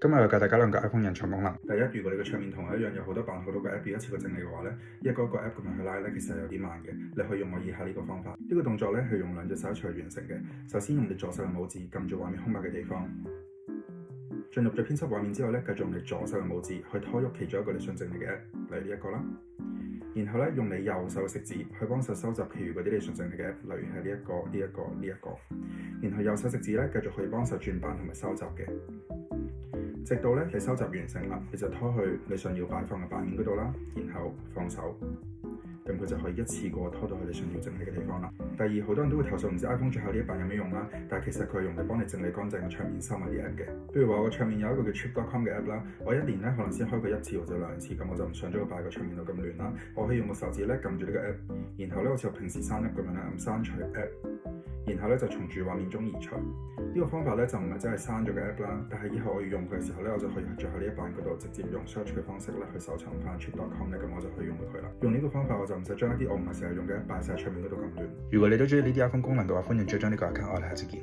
今日要教大家兩個 iPhone 隱藏功能。第一，如果你個桌面同我一樣有好多個 app 要一次過整理嘅話咧，一個 app 咁樣去拉咧，其實係有啲慢嘅。你可以用我以下呢個方法。呢個動作咧係用兩隻手一齊去完成嘅。首先用你左手嘅拇指撳住畫面空白嘅地方，進入咗編輯畫面之後咧，繼續用你左手嘅拇指去拖喐其中一個你想整理嘅 app，例如呢一個啦。然後咧用你右手嘅食指去幫手收集其餘嗰啲你想整理嘅 app，例如係呢一個。然後右手食指咧繼續可以幫手轉版同埋收集嘅。直到咧你收集完成啦，你就拖去你想要擺放嘅版面嗰度啦，然後放手，咁佢就可以一次過拖到去你想要整理嘅地方啦。第二，好多人都會投訴唔知 iPhone 最後呢一版有咩用啦，但係其實佢係用嚟幫你整理乾淨個桌面收埋啲 app 嘅。譬如話我個桌面有一個叫 Trip.com 嘅 app 啦，我一年咧可能先開過一次或者兩次，咁我就唔想將佢擺個桌面度咁亂啦。我可以用個手指咧撳住呢個 app， 然後咧好似我平時刪 app 咁樣咧咁刪除 app。然後咧就從住畫面中移除。呢個方法咧就唔係真係刪咗嘅 app 啦，但係以後我要用佢嘅時候咧，我就可以去最後呢一版嗰度直接用 search 嘅方式咧去搜尋翻 Trip.com 咧，咁我就可以用到佢啦。用呢個方法我就唔使將一啲我唔係成日用嘅 app 擺晒喺桌面嗰度咁亂。如果你都中意呢啲 iPhone 功能嘅話，歡迎追蹤呢個 account，我哋下次見。